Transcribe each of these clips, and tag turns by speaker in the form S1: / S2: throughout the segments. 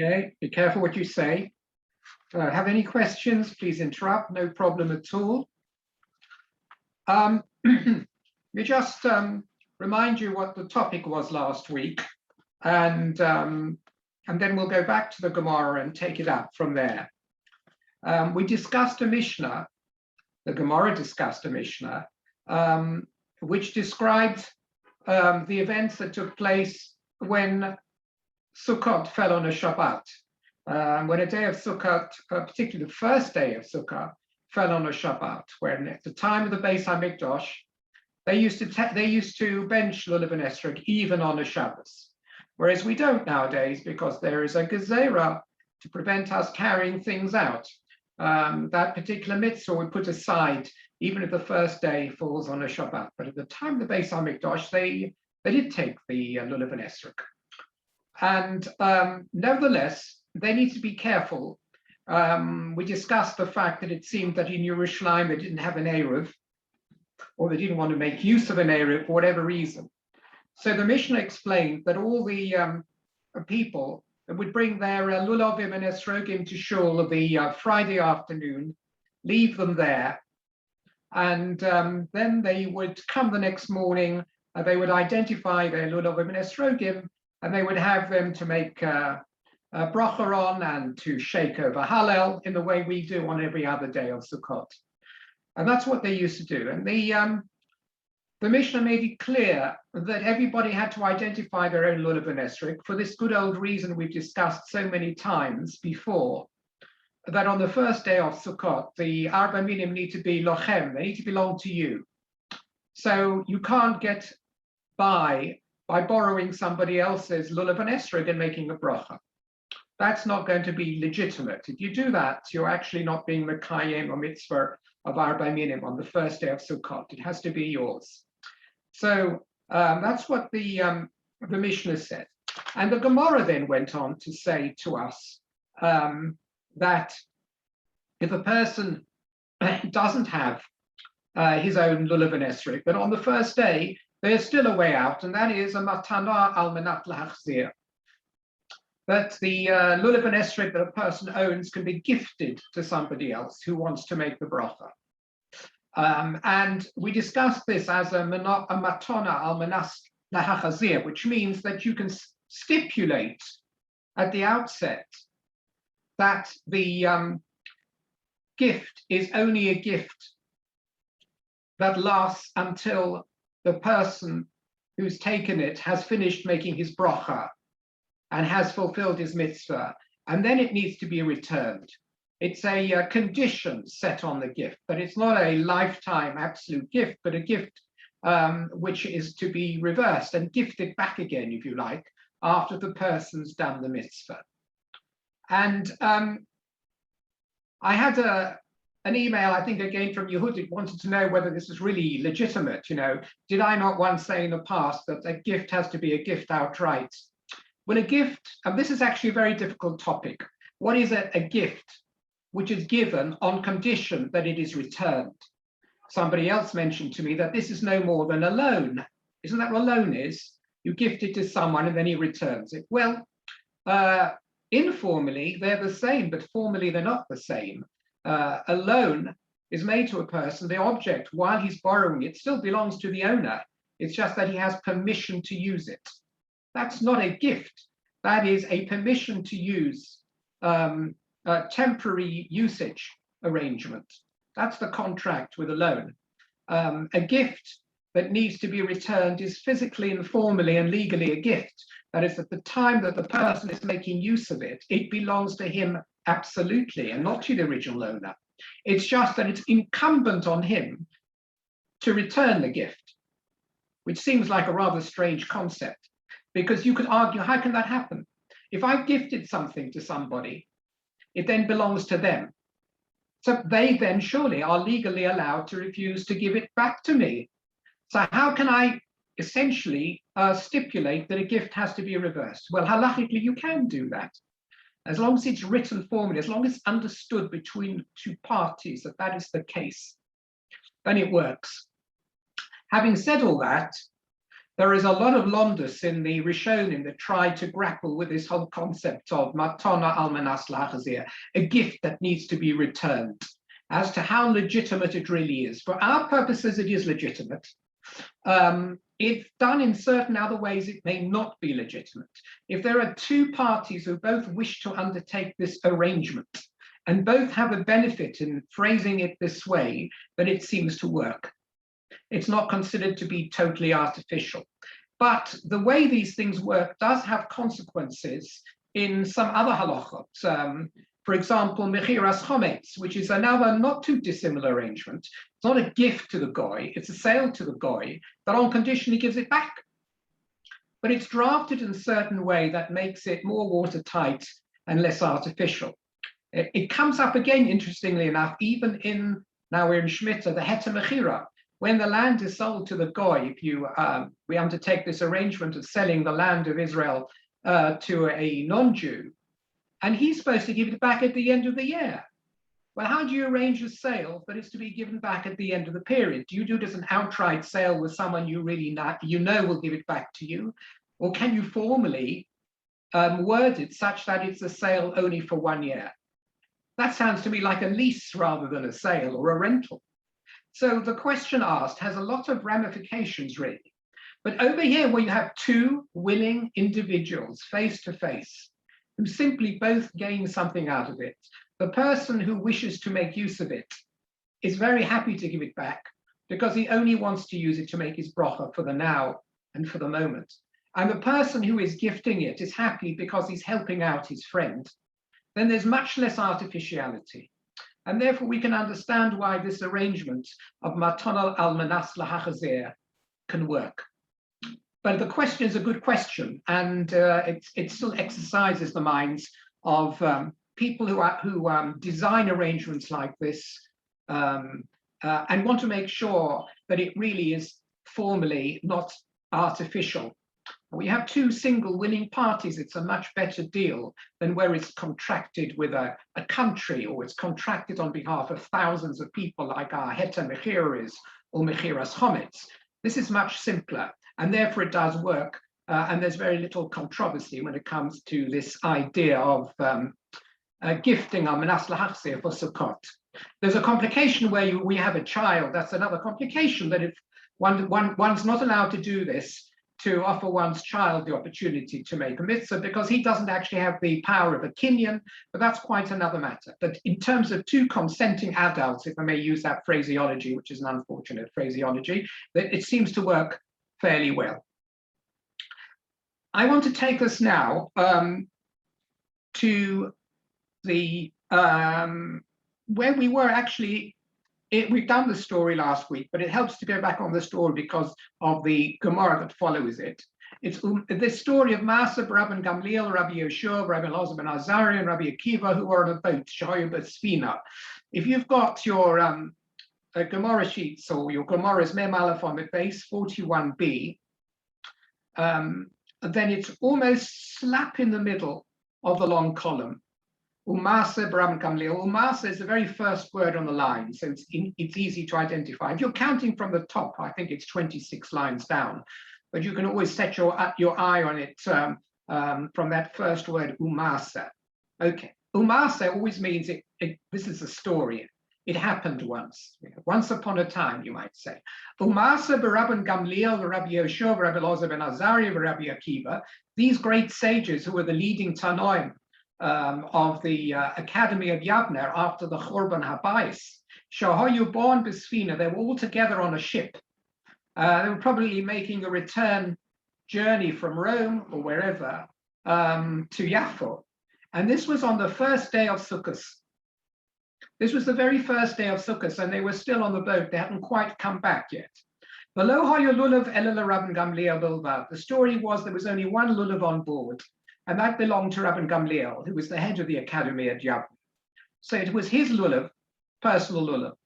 S1: Okay, be careful what you say. Have any questions, please interrupt, no problem at all. We just remind you what the topic was last week, and then we'll go back to the Gemara and take it up from there. We discussed a Mishnah, the Gemara discussed a Mishnah, which described the events that took place when Sukkot fell on a Shabbat. When a day of Sukkot, particularly the first day of Sukkot, fell on a Shabbat, when at the time of the Beis HaMikdash, they used to bench lulav and esrog even on a Shabbos, whereas we don't nowadays because there is a gezerah to prevent us carrying things out. That particular mitzvah we put aside even if the first day falls on a Shabbat. But at the time of the Beis HaMikdash, they did take the lulav and esrog. And nevertheless, they need to be careful. We discussed the fact that it seemed that in Yerushalayim they didn't have an Eruv, or they didn't want to make use of an Eruv for whatever reason. So the Mishnah explained that all the people would bring their lulavim and esrogim to shul the Friday afternoon, leave them there, and then they would come the next morning, they would identify their lulavim and esrogim, and they would have them to make a bracha on and to shake over Hallel in the way we do on every other day of Sukkot. And that's what they used to do. And the Mishnah made it clear that everybody had to identify their own lulav and esrog for this good old reason we've discussed so many times before, that on the first day of Sukkot, the Arba Minim need to be lochem, they need to belong to you. So you can't get by borrowing somebody else's lulav and esrog and making a bracha. That's not going to be legitimate. If you do that, you're actually not being Mekayem or mitzvah of Arba Minim on the first day of Sukkot. It has to be yours. So that's what the Mishnah said. And the Gemara then went on to say to us that if a person doesn't have his own lulav and esrog, but on the first day, there's still a way out, and that is a matana al menat lahachzir. That the lulav and esrog that a person owns can be gifted to somebody else who wants to make the bracha. And we discussed this as a matana al menat lahachzir, which means that you can stipulate at the outset that the gift is only a gift that lasts until the person who's taken it has finished making his bracha and has fulfilled his mitzvah, and then it needs to be returned. It's a condition set on the gift, but it's not a lifetime absolute gift, but a gift which is to be reversed and gifted back again, if you like, after the person's done the mitzvah. And I had an email, I think again from Yehudit, wanted to know whether this is really legitimate. Did I not once say in the past that a gift has to be a gift outright? Well, a gift, and this is actually a very difficult topic. What is a gift which is given on condition that it is returned? Somebody else mentioned to me that this is no more than a loan. Isn't that what a loan is? You gift it to someone and then he returns it. Well, informally, they're the same, but formally, they're not the same. A loan is made to a person. The object, while he's borrowing it, still belongs to the owner. It's just that he has permission to use it. That's not a gift. That is a permission to use a temporary usage arrangement. That's the contract with a loan. A gift that needs to be returned is physically and formally and legally a gift. That is, at the time that the person is making use of it, it belongs to him absolutely and not to the original owner. It's just that it's incumbent on him to return the gift, which seems like a rather strange concept, because you could argue, how can that happen? If I've gifted something to somebody, it then belongs to them. So they then surely are legally allowed to refuse to give it back to me. So how can I essentially stipulate that a gift has to be reversed? Well, halachically, you can do that. As long as it's written formally, as long as it's understood between two parties that that is the case, then it works. Having said all that, There is a lot of londus in the Rishonim that try to grapple with this whole concept of matana almanas lachazir, a gift that needs to be returned, as to how legitimate it really is. For our purposes, it is legitimate. If done in certain other ways, it may not be legitimate. If there are two parties who both wish to undertake this arrangement and both have a benefit in phrasing it this way, then it seems to work. It's not considered to be totally artificial. But the way these things work does have consequences in some other halachot. For example, mechiras chometz, which is another not too dissimilar arrangement. It's not a gift to the goy, it's a sale to the goy, but on condition he gives it back. But it's drafted in a certain way that makes it more watertight and less artificial. It comes up again, interestingly enough, even in, now we're in Shemitah, the heter mechira. When the land is sold to the goy, if we undertake this arrangement of selling the land of Israel to a non-Jew, and he's supposed to give it back at the end of the year. Well, how do you arrange a sale that is to be given back at the end of the period? Do you do it as an outright sale with someone you really know will give it back to you? Or can you formally word it such that it's a sale only for 1 year? That sounds to me like a lease rather than a sale or a rental. So the question asked has a lot of ramifications, really. But over here, where you have two willing individuals face to face, who simply both gain something out of it, the person who wishes to make use of it is very happy to give it back because he only wants to use it to make his bracha for the now and for the moment. And the person who is gifting it is happy because he's helping out his friend. Then there's much less artificiality. And therefore we can understand why this arrangement of matonal almanas lahachazir can work. But the question is a good question, and it still exercises the minds of people who design arrangements like this and want to make sure that it really is formally not artificial. When you have two single winning parties, it's a much better deal than where it's contracted with a country, or it's contracted on behalf of thousands of people like our heter mechira is, or mechiras chometz. This is much simpler, and therefore it does work, and there's very little controversy when it comes to this idea of gifting almanas lahachzir for Sukkot. There's a complication where we have a child. That's another complication, that if one's not allowed to do this, to offer one's child the opportunity to make a mitzvah, because he doesn't actually have the power of a kinyan, but that's quite another matter. But in terms of two consenting adults, if I may use that phraseology, which is an unfortunate phraseology, that it seems to work fairly well. I want to take us now to the where we were actually. We've done the story last week, but it helps to go back on the story because of the Gemara that follows it. It's the story of Maaseh, Rabbi Gamliel, Rabbi Yeshua, Rabbi Elazar ben Azariah, and Rabbi Akiva, who were on a boat, Shahoyu B'Sfina. If you've got your Gemara sheets or your Gemara's Mem Aleph on the base 41b, then it's almost slap in the middle of the long column. Umase Bram Gamliel. Umase is the very first word on the line, so it's easy to identify. If you're counting from the top, I think it's 26 lines down, but you can always set your eye on it from that first word, Umase. Okay, Umase always means this is a story. It happened once upon a time, you might say. Umase B'Rabban Gamliel, Rabbi Yeshua, Rabbi Elazar ben Azariah, Rabbi Akiva. These great sages who were the leading Tanoim of the Academy of Yavner after the Churban Habayis. Shahoyu born B'Sfina, they were all together on a ship. They were probably making a return journey from Rome or wherever to Yaffo. And this was on the first day of Sukkot. This was the very first day of Sukkot, and they were still on the boat. They hadn't quite come back yet. The story was there was only one lulav on board, and that belonged to Rabbi Gamliel, who was the head of the academy at Yavne. So it was his lulav, personal lulav,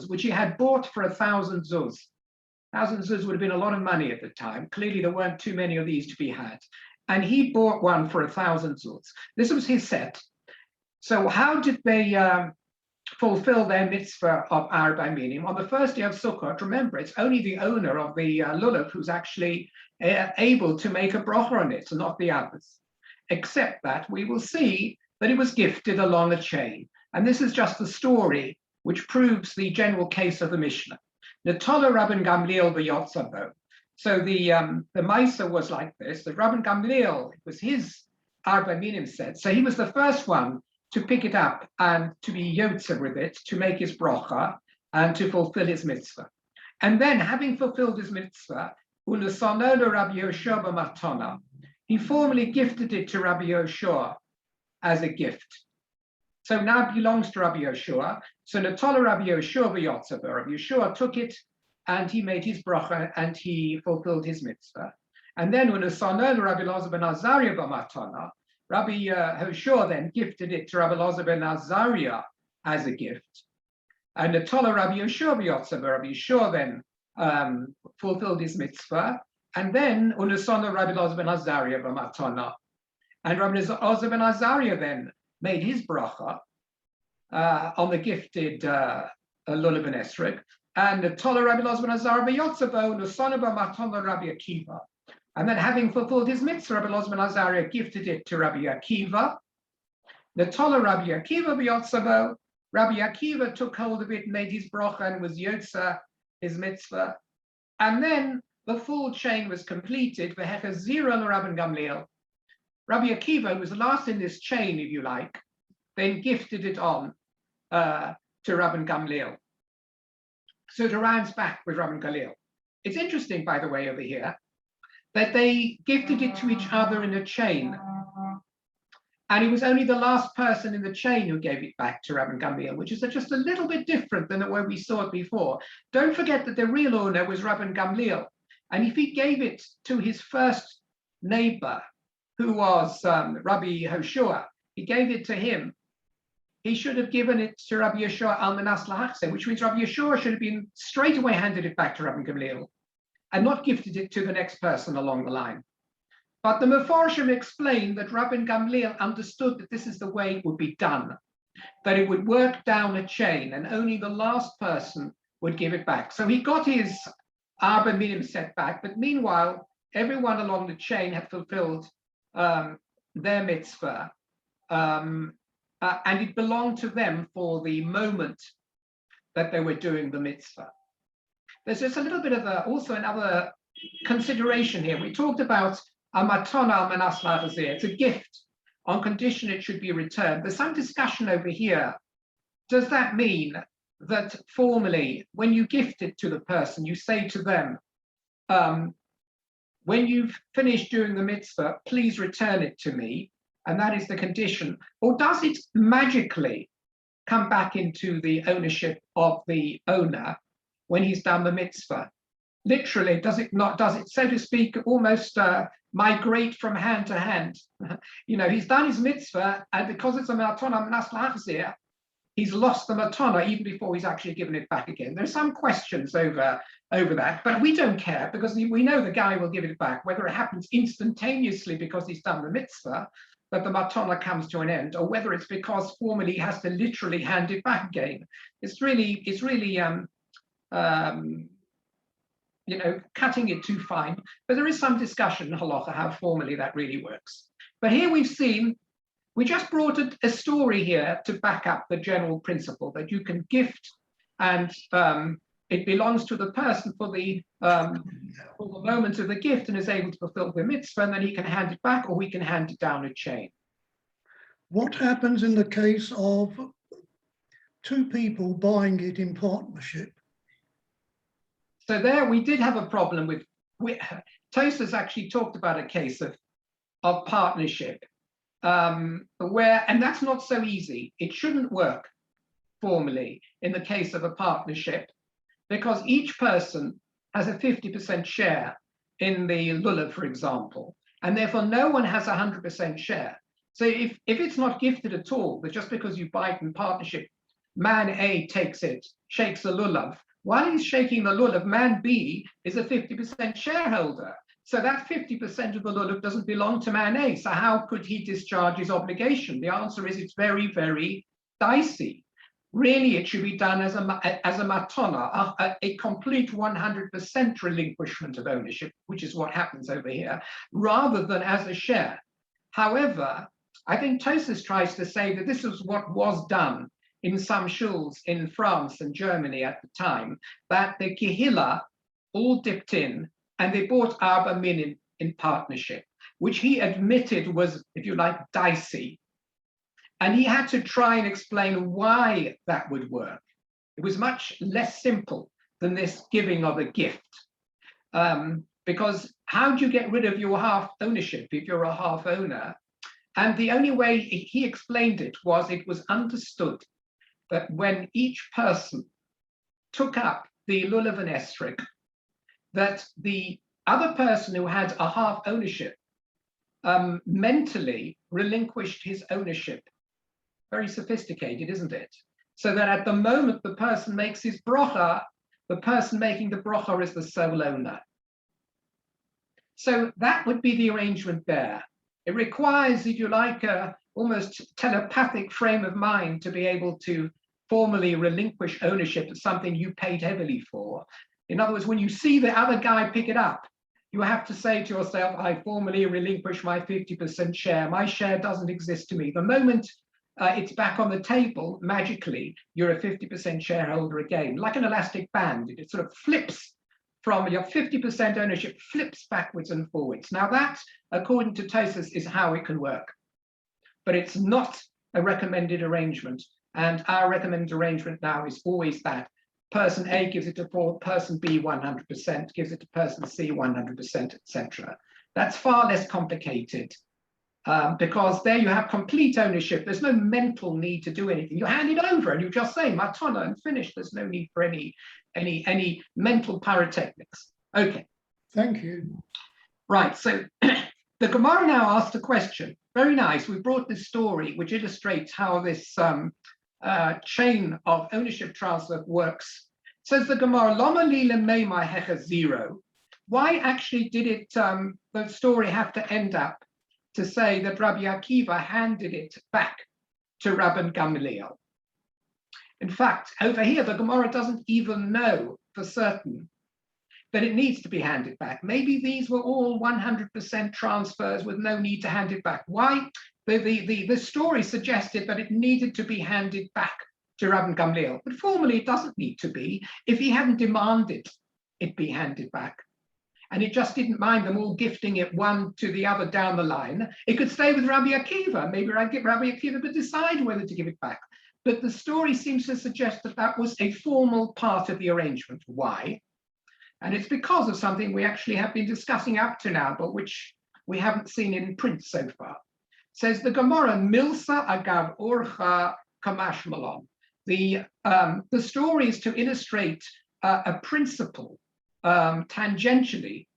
S1: which he had bought for 1,000 zuz. 1,000 zuz would have been a lot of money at the time. Clearly, there weren't too many of these to be had. And he bought one for 1,000 zuz. This was his set. So how did they fulfill their mitzvah of Arba Minim. On the first day of Sukkot, remember, it's only the owner of the lulav who's actually able to make a bracha on it, and not the others. Except that we will see that it was gifted along a chain. And this is just the story which proves the general case of the Mishnah. Netola Rabban Gamliel v'yotzabo. So the Maisa was like this, that Rabban Gamliel, it was his Arba Minim set. So he was the first one to pick it up and to be yotzer with it, to make his bracha and to fulfill his mitzvah. And then, having fulfilled his mitzvah, unasono Rabbi Yoshua b'matona, he formally gifted it to Rabbi Yoshua as a gift. So now it belongs to Rabbi Yoshua. So Natola Rabbi Yoshua v'yotzer. Rabbi Yoshua took it and he made his bracha and he fulfilled his mitzvah. And then unasono Rabbi Elazar ben Azariah b'matona, Rabbi Hoshua then gifted it to Rabbi Elazar ben Azariah as a gift. And Natola Rabbi Yoshua v'yotzer. Rabbi Yoshua then fulfilled his mitzvah. And then unasono Rabbi Elazar ben Azariah b'matona. And Rabbi Elazar ben Azariah then made his bracha on the gifted lulav and esrog. And Natola Rabbi Elazar ben Azariah v'yotzer unasono b'matona Rabbi Akiva. And then, having fulfilled his mitzvah, Rabbi Elazar ben Azariah gifted it to Rabbi Akiva. Natola Rabbi Akiva v'yotzavo. Rabbi Akiva took hold of it, made his bracha, and was yotzer his mitzvah. And then the full chain was completed. V'hechazira l'Rabban Gamliel. Rabbi Akiva, who was last in this chain, if you like, then gifted it on to Rabban Gamliel. So it rounds back with Rabban Gamliel. It's interesting, by the way, over here, that they gifted it to each other in a chain. And it was only the last person in the chain who gave it back to Rabban Gamliel, which is just a little bit different than the way we saw it before. Don't forget that the real owner was Rabban Gamliel. And if he gave it to his first neighbor, who was Rabbi Hoshua, he gave it to him, he should have given it to Rabbi Yeshua al-Manas lahachse, which means Rabbi Yeshua should have been straight away handed it back to Rabban Gamliel and not gifted it to the next person along the line. But the Mefarshim explained that Rabban Gamliel understood that this is the way it would be done, that it would work down a chain and only the last person would give it back. So he got his Arba Minim set back, but meanwhile, everyone along the chain had fulfilled their mitzvah, and it belonged to them for the moment that they were doing the mitzvah. There's just a little bit of also another consideration here. We talked about a matona al-manas lahachzeh. It's a gift on condition it should be returned. There's some discussion over here. Does that mean that formally, when you gift it to the person, you say to them, when you've finished doing the mitzvah, please return it to me, and that is the condition? Or does it magically come back into the ownership of the owner when he's done the mitzvah? Literally, does it not, does it, so to speak, almost migrate from hand to hand? You know, he's done his mitzvah, and because it's a matona manas lahachzeh, he's lost the matona even before he's actually given it back again. There's some questions over that, but we don't care because we know the guy will give it back, whether it happens instantaneously because he's done the mitzvah, that the matona comes to an end, or whether it's because formally he has to literally hand it back again. It's really you know, cutting it too fine, but there is some discussion in halacha how formally that really works. But here we just brought a story here to back up the general principle that you can gift, and it belongs to the person for the moment of the gift and is able to fulfill the mitzvah, and then he can hand it back, or we can hand it down a chain.
S2: What happens in the case of two people buying it in partnership?
S1: So there we did have a problem with Tosfos actually talked about a case of partnership where, and that's not so easy. It shouldn't work formally in the case of a partnership because each person has a 50% share in the lulav, for example, and therefore no one has 100% share. So if it's not gifted at all, but just because you buy it in partnership, man A takes it, shakes the lulav. While he's shaking the lulav, man B is a 50% shareholder. So that 50% of the lulav doesn't belong to man A. So how could he discharge his obligation? The answer is it's very, very dicey. Really, it should be done as a matana, a complete 100% relinquishment of ownership, which is what happens over here, rather than as a share. However, I think Tosfos tries to say that this is what was done in some shuls in France and Germany at the time, that the Kehillah all dipped in and they bought Arba Min in partnership, which he admitted was, if you like, dicey. And he had to try and explain why that would work. It was much less simple than this giving of a gift. Because how do you get rid of your half ownership if you're a half owner? And the only way he explained it was understood that when each person took up the lulav and esrog, that the other person who had a half ownership mentally relinquished his ownership. Very sophisticated, isn't it? So that at the moment the person makes his brocha, the person making the brocha is the sole owner. So that would be the arrangement there. It requires, if you like, a almost telepathic frame of mind to be able to formally relinquish ownership of something you paid heavily for. In other words, when you see the other guy pick it up, you have to say to yourself, I formally relinquish my 50% share. My share doesn't exist to me. The moment it's back on the table, magically, you're a 50% shareholder again, like an elastic band. It sort of flips from your 50% ownership, flips backwards and forwards. Now that, according to Tosfos, is how it can work. But it's not a recommended arrangement. And our recommended arrangement now is always that. Person A gives it to person B 100%, gives it to person C 100%, etc. That's far less complicated. Because there you have complete ownership. There's no mental need to do anything. You hand it over and you just say matana and finish. There's no need for any mental pyrotechnics. Okay.
S2: Thank you.
S1: Right. So the Gemara now asked a question. Very nice. We brought this story which illustrates how this chain of ownership transfer works. Says the Gemara, Lama lila meimai hecha zero. Why actually did it the story have to end up to say that Rabbi Akiva handed it back to Rabban Gamliel? In fact, over here, the Gemara doesn't even know for certain that it needs to be handed back. Maybe these were all 100% transfers with no need to hand it back. Why? The story suggested that it needed to be handed back to Rabban Gamliel, but formally it doesn't need to be. If he hadn't demanded it be handed back, and it just didn't mind them all gifting it one to the other down the line, it could stay with Rabbi Akiva. Maybe Rabbi Akiva would decide whether to give it back. But the story seems to suggest that that was a formal part of the arrangement. Why? And it's because of something we actually have been discussing up to now, but which we haven't seen in print so far. Says the Gemara, Milsa agav orcha kamash malon. The story is to illustrate a principle tangentially.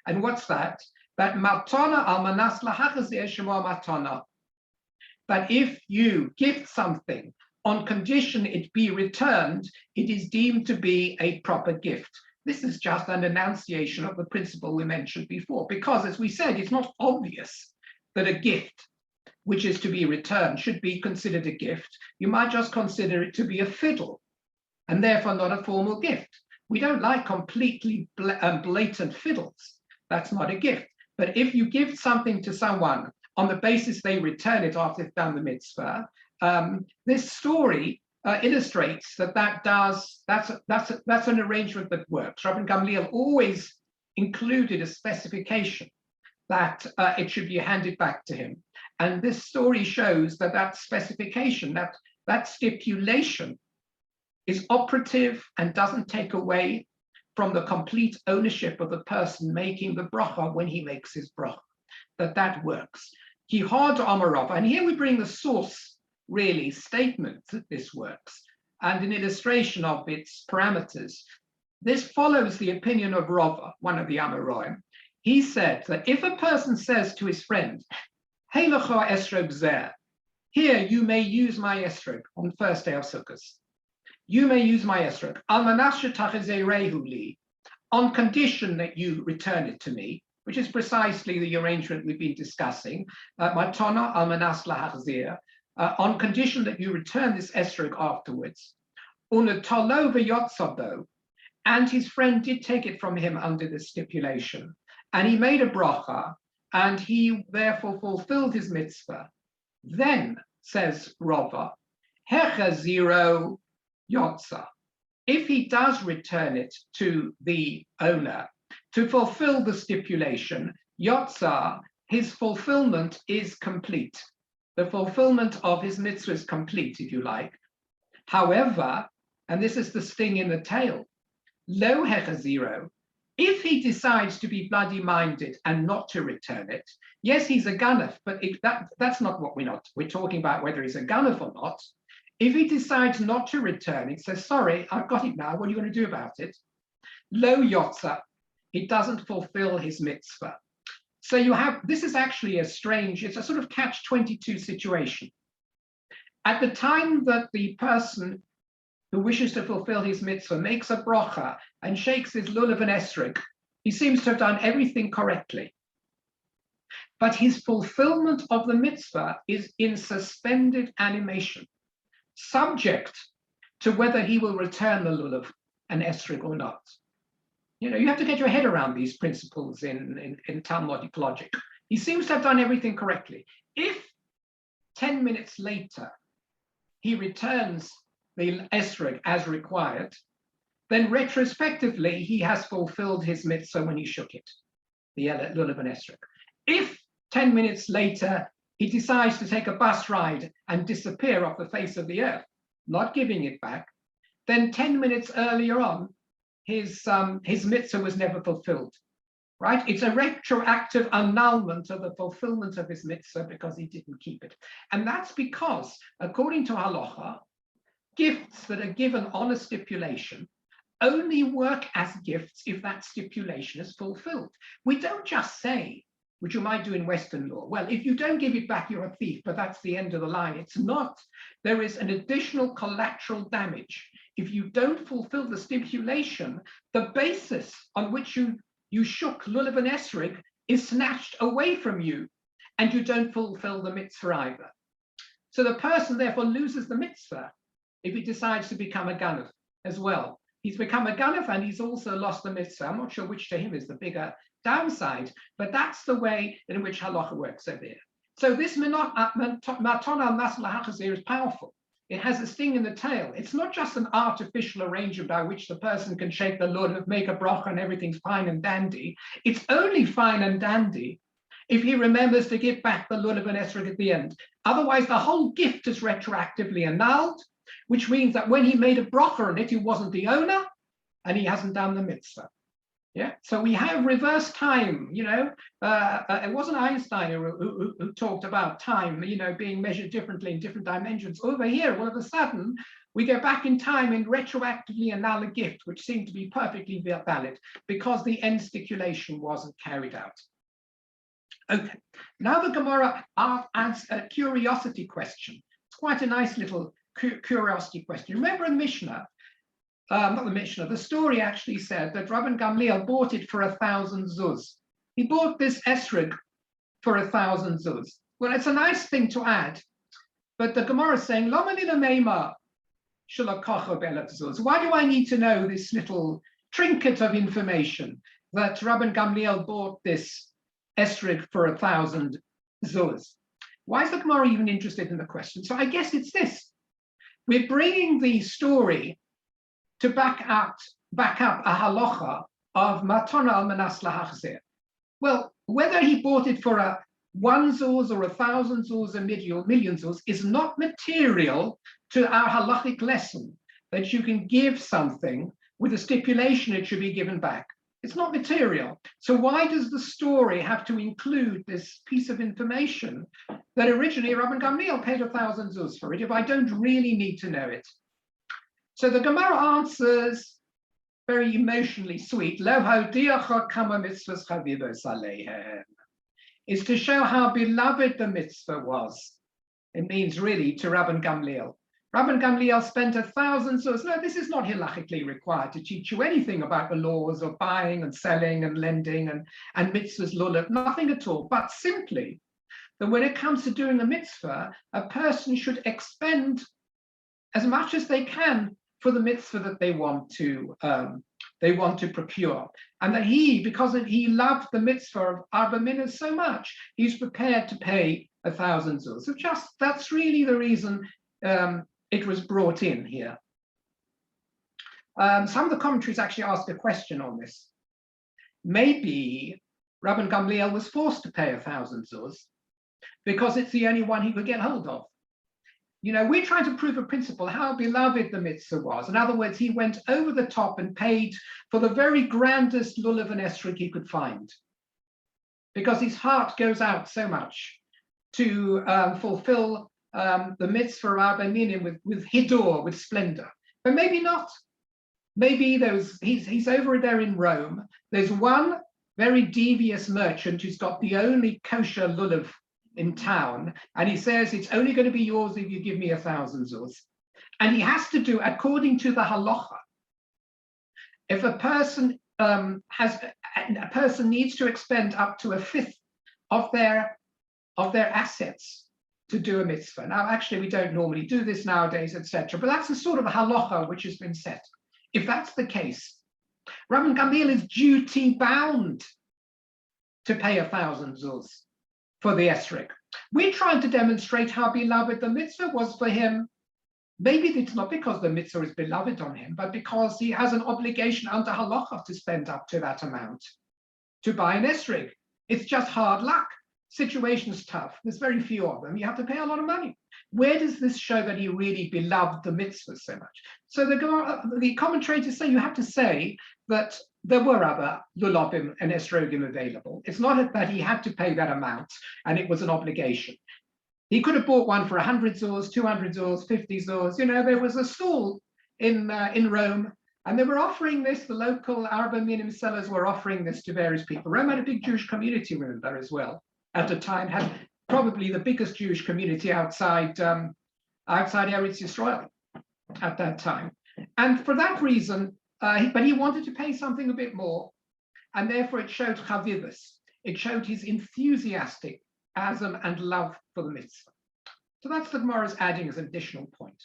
S1: And what's that? That matana al manas lahachazir shema matana. That if you gift something on condition it be returned, it is deemed to be a proper gift. This is just an enunciation of the principle we mentioned before, because as we said, it's not obvious that a gift which is to be returned should be considered a gift. You might just consider it to be a fiddle and therefore not a formal gift. We don't like completely blatant fiddles. That's not a gift. But if you give something to someone on the basis they return it after they've done the mitzvah, this story illustrates that's an arrangement that works. Rabban Gamliel always included a specification that it should be handed back to him. And this story shows that that specification, that stipulation is operative and doesn't take away from the complete ownership of the person making the bracha when he makes his bracha, that works. Kihad Amarov, and here we bring the source, really, statement that this works, and an illustration of its parameters. This follows the opinion of Rava, one of the Amoraim. He said that if a person says to his friend, Hey lecha esrog zeh, here you may use my esrog on the first day of Sukkot. You may use my esrog, al manas shetachazeirehu li, on condition that you return it to me, which is precisely the arrangement we've been discussing. Matana al manas lahachzir. on condition that you return this esrog afterwards. Una tolo v'yotzabo, and his friend did take it from him under this stipulation, and he made a bracha, and he therefore fulfilled his mitzvah. Then, says Rava, hecha zero yotza. If he does return it to the owner to fulfill the stipulation, yotza, his fulfillment is complete. The fulfillment of his mitzvah is complete, if you like. However, and this is the sting in the tail, lo hecha zero, if he decides to be bloody-minded and not to return it, yes, he's a ganef, but that's not what we're talking about, whether he's a ganef or not. If he decides not to return it, says, sorry, I've got it now, what are you going to do about it? Lo yotza, he doesn't fulfill his mitzvah. So you have, this is actually it's a sort of catch-22 situation. At the time that the person who wishes to fulfill his mitzvah makes a bracha and shakes his lulav and esrog, he seems to have done everything correctly. But his fulfillment of the mitzvah is in suspended animation, subject to whether he will return the lulav and esrog or not. You know, you have to get your head around these principles in Talmudic logic. He seems to have done everything correctly. If 10 minutes later he returns the esrog as required, then retrospectively he has fulfilled his mitzvah when he shook it, the lulav and esrog. If 10 minutes later he decides to take a bus ride and disappear off the face of the earth, not giving it back, then 10 minutes earlier on, his mitzvah was never fulfilled, right? It's a retroactive annulment of the fulfillment of his mitzvah because he didn't keep it. And that's because, according to halacha, gifts that are given on a stipulation only work as gifts if that stipulation is fulfilled. We don't just say, which you might do in Western law, well, if you don't give it back, you're a thief, but that's the end of the line. It's not. There is an additional collateral damage. If you don't fulfill the stipulation, the basis on which you shook lulav and esrog is snatched away from you, and you don't fulfill the mitzvah either. So the person therefore loses the mitzvah if he decides to become a ganef as well. He's become a ganef and he's also lost the mitzvah. I'm not sure which to him is the bigger downside, but that's the way in which halacha works over here. So this maton al mas lahachazir is powerful. It has a sting in the tail. It's not just an artificial arrangement by which the person can shake the lulav, make a bracha, and everything's fine and dandy. It's only fine and dandy if he remembers to give back the lulav and esrog at the end. Otherwise, the whole gift is retroactively annulled, which means that when he made a bracha on it, he wasn't the owner, and he hasn't done the mitzvah. Yeah, so we have reverse time. You know, it wasn't Einstein who talked about time, you know, being measured differently in different dimensions. Over here, all of a sudden, we go back in time and retroactively annul a gift, which seemed to be perfectly valid because the end stipulation wasn't carried out. Okay, now the Gemara adds a curiosity question. It's quite a nice little curiosity question. Remember in Mishnah, not the Mishnah, the story actually said that Rabban Gamliel bought it for 1,000 zuz. He bought this esrog for 1,000 zuz. Well, it's a nice thing to add, but the Gemara is saying, why do I need to know this little trinket of information that Rabban Gamliel bought this esrog for 1,000 zuz? Why is the Gemara even interested in the question? So I guess it's this. We're bringing the story to back up a halacha of matana al manas lahachzir. Well, whether he bought it for 1 zuz or 1,000 zuz, a million zuz, is not material to our halachic lesson that you can give something with a stipulation it should be given back. It's not material. So why does the story have to include this piece of information that originally Rabban Gamliel paid 1,000 zuz for it if I don't really need to know it? So the Gemara answers, very emotionally sweet, is to show how beloved the mitzvah was. It means really to Rabban Gamliel. Rabban Gamliel spent 1,000 zuz. No, this is not halachically required to teach you anything about the laws of buying and selling and lending and mitzvahs lulav, nothing at all, but simply that when it comes to doing a mitzvah, a person should expend as much as they can for the mitzvah that they want to procure, and that because he loved the mitzvah of Arba Minim so much, he's prepared to pay 1,000 zuz. So that's really the reason it was brought in here. Some of the commentaries actually ask a question on this. Maybe Rabban Gamliel was forced to pay 1,000 zuz because it's the only one he could get hold of. You know, we're trying to prove a principle, how beloved the mitzvah was. In other words, he went over the top and paid for the very grandest lulav and esrog he could find, because his heart goes out so much to fulfill the mitzvah of Arba Minim with hidur, with splendor. But maybe not. Maybe he's over there in Rome. There's one very devious merchant who's got the only kosher lulav in town, and he says it's only going to be yours if you give me 1,000 zuz. And he has to do according to the halacha. If a person needs to expend up to 1/5 of their assets to do a mitzvah. Now, actually, we don't normally do this nowadays, etc. But that's the sort of halacha which has been set. If that's the case, Rabban Gamliel is duty bound to pay 1,000 zuz for the esrog. We're trying to demonstrate how beloved the mitzvah was for him. Maybe it's not because the mitzvah is beloved on him, but because he has an obligation under halacha to spend up to that amount to buy an esrog. It's just hard luck. Situation's tough. There's very few of them. You have to pay a lot of money. Where does this show that he really beloved the mitzvah so much? So the commentators say you have to say that there were other lulavim and esrogim available. It's not that he had to pay that amount and it was an obligation. He could have bought one for 100 zuz, 200 zuz, 50 zuz. You know, there was a stall in Rome, and they were offering this. The local Arba Minim sellers were offering this to various people. Rome had a big Jewish community, remember, as well. At the time, had probably the biggest Jewish community outside Eretz Yisrael at that time. And for that reason, but he wanted to pay something a bit more, and therefore it showed chavivus. It showed his enthusiastic azam and love for the mitzvah. So that's the Gemara's adding as an additional point.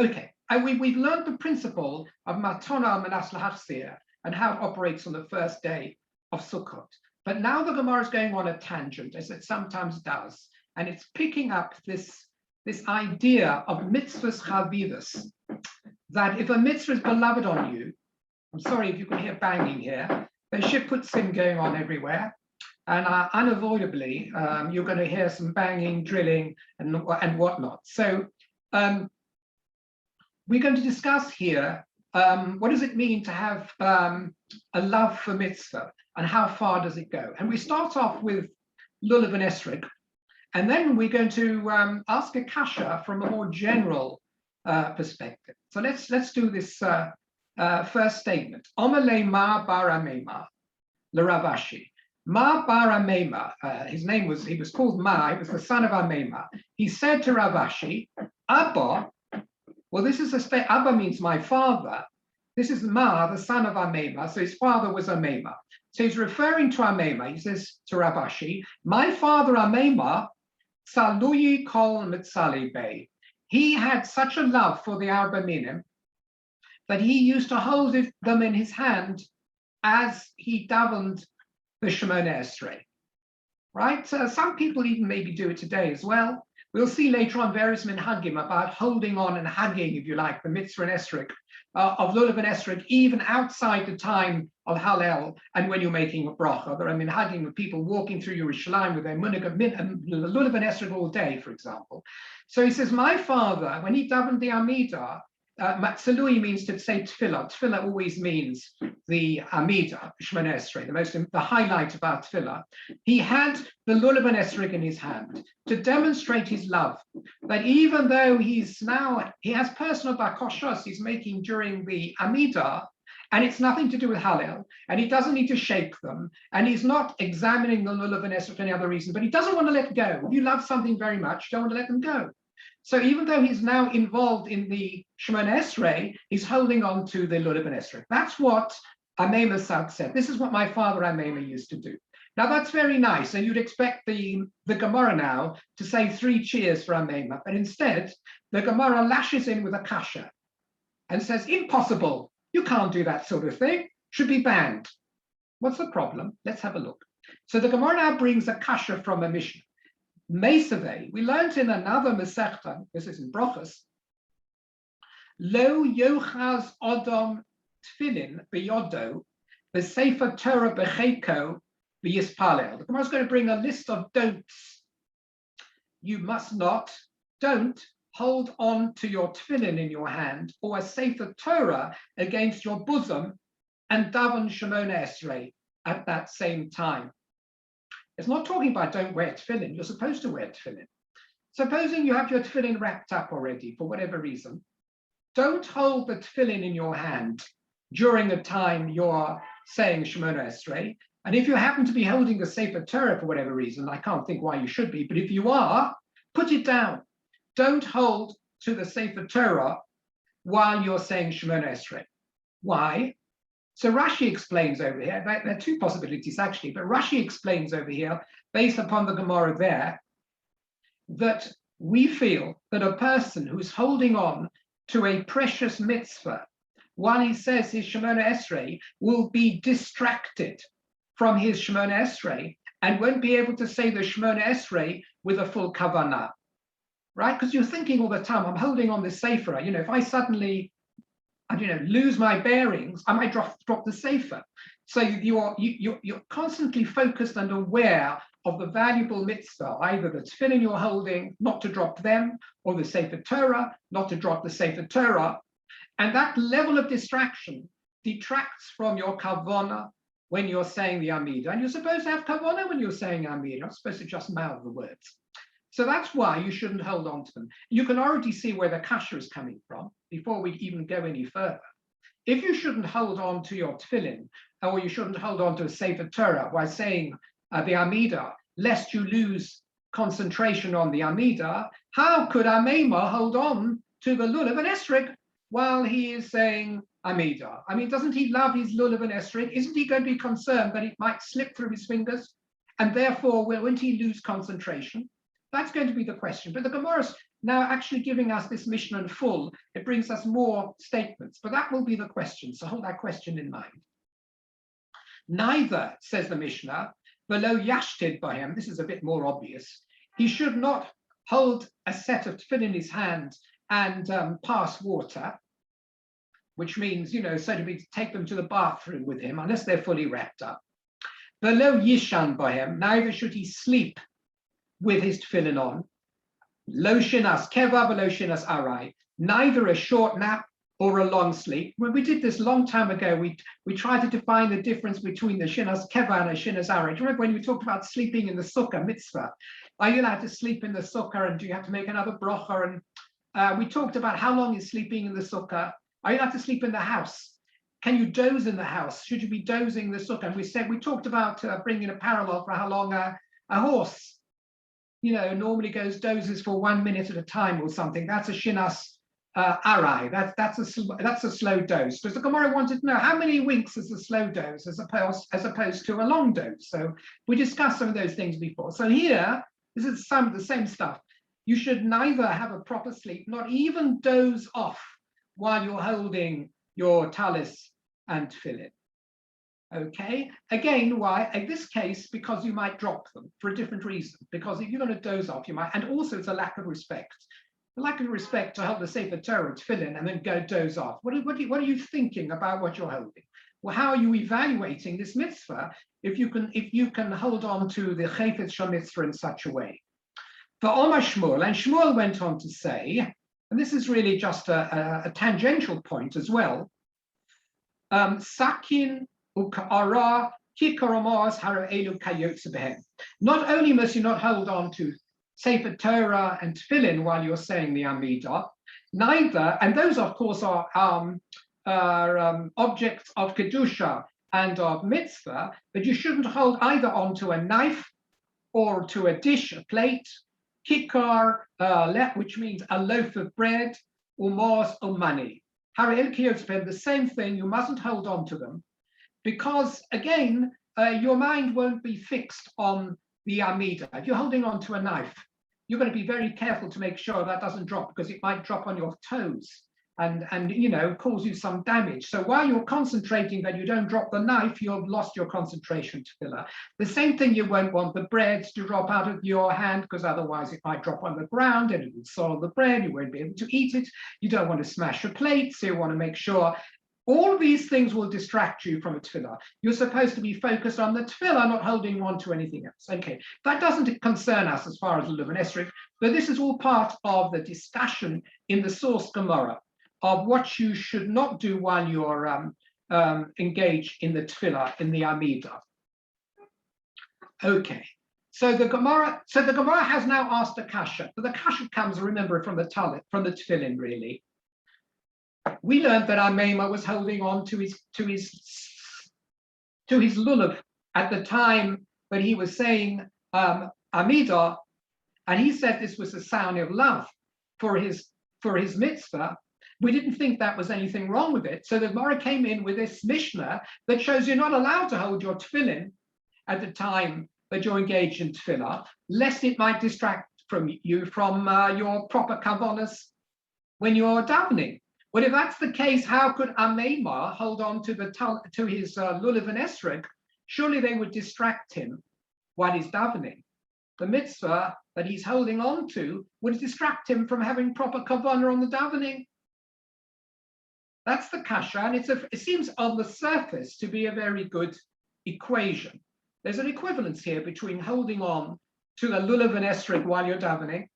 S1: Okay, and we've learned the principle of matona manas lahachzir and how it operates on the first day of Sukkot. But now the Gemara is going on a tangent, as it sometimes does, and it's picking up this idea of mitzvahs chavivus, that if a mitzvah is beloved on you, I'm sorry if you can hear banging here, there's shipputzim going on everywhere, and unavoidably you're going to hear some banging, drilling, and whatnot. So we're going to discuss here what does it mean to have a love for mitzvah, and how far does it go? And we start off with lulav and esrog, and then we're going to ask a kasha from a more general perspective. So let's do this first statement. Omelei ma bar amema l'Rav Ashi. Ma bar amema. He was called Ma. He was the son of Amema. He said to Rav Ashi, Abba. Well, this is a state. Abba means my father. This is Ma, the son of Amema. So his father was Amema. So he's referring to Amema. He says to Rav Ashi, my father Amema, Saluyi kol mitzali bey. He had such a love for the Arba Minim that he used to hold them in his hand as he davened the Shemona Esrei. Right? Some people even maybe do it today as well. We'll see later on various minhagim about holding on and hugging, if you like, the mitzvah and esrog, of lulav and esrog, even outside the time of Hallel and when you're making a bracha. There are minhagim of people walking through Yerushalayim with their lulav and esrog all day, for example. So he says, my father, when he davened the Amidah, Matsalui means to say tefillah. Tefillah always means the Amidah, Shemona Esrei, the highlight of our tefillah. He had the lulav and esrog in his hand to demonstrate his love. That even though he has personal bakoshos he's making during the Amidah, and it's nothing to do with Hallel, and he doesn't need to shake them, and he's not examining the lulav and esrog for any other reason, but he doesn't want to let go. If you love something very much, you don't want to let them go. So even though he's now involved in the Shemona Esrei, he's holding on to the lulav and esrog. That's what Amema said. This is what my father Amema used to do. Now that's very nice, and you'd expect the Gemara now to say 3 cheers for Amema, but instead the Gemara lashes in with a kasha and says, impossible, you can't do that sort of thing, should be banned. What's the problem? Let's have a look. So the Gemara now brings a kasha from a Mishnah. Mesave, we learned in another Masechta, this is in Brochus, Lo yochaz odom tfilin beyodo, the sefer Torah becheko b'yispalel. The Gemara is going to bring a list of don'ts. You must not, don't hold on to your tefillin in your hand or a sefer Torah against your bosom and daven Shemona Esrei at that same time. It's not talking about don't wear tefillin. You're supposed to wear tefillin. Supposing you have your tefillin wrapped up already for whatever reason, don't hold the tefillin in your hand during the time you're saying Shemona Esrei. And if you happen to be holding the Sefer Torah for whatever reason, I can't think why you should be, but if you are, put it down. Don't hold to the Sefer Torah while you're saying Shemona Esrei. Why? So Rashi explains over here, there are 2 possibilities actually, but Rashi explains over here, based upon the Gemara there, that we feel that a person who's holding on to a precious mitzvah while he says his Shemona Esrei will be distracted from his Shemona Esrei and won't be able to say the Shemona Esrei with a full kavanah, right? Because you're thinking all the time, I'm holding on this sefer, if I suddenly, lose my bearings, I might drop the sefer. So you're constantly focused and aware of the valuable mitzvah, either the tefillin you're holding, not to drop them, or the Sefer Torah, not to drop the Sefer Torah. And that level of distraction detracts from your kavanah when you're saying the Amidah. And you're supposed to have kavanah when you're saying Amidah. You're not supposed to just mouth the words. So that's why you shouldn't hold on to them. You can already see where the kasha is coming from before we even go any further. If you shouldn't hold on to your tefillin, or you shouldn't hold on to a Sefer Torah while saying the Amidah, lest you lose concentration on the Amidah, how could Amema hold on to the Lulav and Esrog while he is saying Amidah? I mean, doesn't he love his Lulav and Esrog? Isn't he going to be concerned that it might slip through his fingers? And therefore, won't he lose concentration? That's going to be the question. But the Gemara is now actually giving us this Mishnah in full. It brings us more statements, but that will be the question. So hold that question in mind. Neither, says the Mishnah, below yashtid by him, this is a bit more obvious, he should not hold a set of tefillin in his hand and pass water, which means, so to take them to the bathroom with him, unless they're fully wrapped up. Below yishan by him, neither should he sleep with his tefillin on. Lo shinas keva v'lo shinas arai, neither a short nap or a long sleep. When we did this long time ago, we tried to define the difference between the shinas keva and a shinas arai. Do you remember when we talked about sleeping in the sukkah mitzvah? Are you allowed to sleep in the sukkah, and do you have to make another brocha? And we talked about how long is sleeping in the sukkah. Are you allowed to sleep in the house? Can you doze in the house? Should you be dozing in the sukkah? And we talked about bringing a parallel for how long a horse, normally dozes for 1 minute at a time or something. That's a shinas arai. That's a slow doze. Because the Gemara wanted to know how many winks is a slow doze as opposed to a long doze. So we discussed some of those things before. So here, this is some of the same stuff. You should neither have a proper sleep, not even doze off while you're holding your talis and tefillin. Okay, again, why? In this case, because you might drop them for a different reason. Because if you're going to doze off, you might, and also it's a lack of respect. A lack of respect to hold the Sefer Torah, tefillin, and then go doze off. What are you thinking about what you're holding? Well, how are you evaluating this mitzvah if you can hold on to the Chayfetz Shel mitzvah in such a way? For Omar Shmuel, and Shmuel went on to say, and this is really just a tangential point as well, Sakin ukara kikaromas hara elu kayotze behem. Not only must you not hold on to Sefer Torah and tefillin while you're saying the Amidah, neither, and those of course are objects of kedusha and of mitzvah, but you shouldn't hold either onto a knife or to a dish, a plate, kikar, which means a loaf of bread, umos or money. The same thing, you mustn't hold on to them, because again, your mind won't be fixed on the Amida. If you're holding on to a knife, you're going to be very careful to make sure that doesn't drop, because it might drop on your toes and cause you some damage. So while you're concentrating that you don't drop the knife, you've lost your concentration tefillah. The same thing, you won't want the bread to drop out of your hand, because otherwise it might drop on the ground and it will soil the bread. You won't be able to eat it. You don't want to smash a plate, so you want to make sure all these things will distract you from a tefillah. You're supposed to be focused on the tefillah, not holding on to anything else. Okay, that doesn't concern us as far as Lulav and Esrog, but this is all part of the discussion in the source Gemara of what you should not do while you're engaged in the tefillah, in the Amidah. Okay, so the Gemara has now asked a kasha. So the kasha comes, remember, from the Talmud, from the tefillin, really. We learned that Amema was holding on to his lulav at the time that he was saying Amidah, and he said this was a sign of love for his mitzvah. We didn't think that was anything wrong with it. So the Gemara came in with this Mishnah that shows you're not allowed to hold your tefillin at the time that you're engaged in tefillah, lest it might distract you from your proper kavanas when you're davening. Well, if that's the case, how could Amema hold on to his lulav and esrog? Surely they would distract him while he's davening. The mitzvah that he's holding on to would distract him from having proper kavanah on the davening. That's the kasha, and it seems on the surface to be a very good equation. There's an equivalence here between holding on to a lulav and esrog while you're davening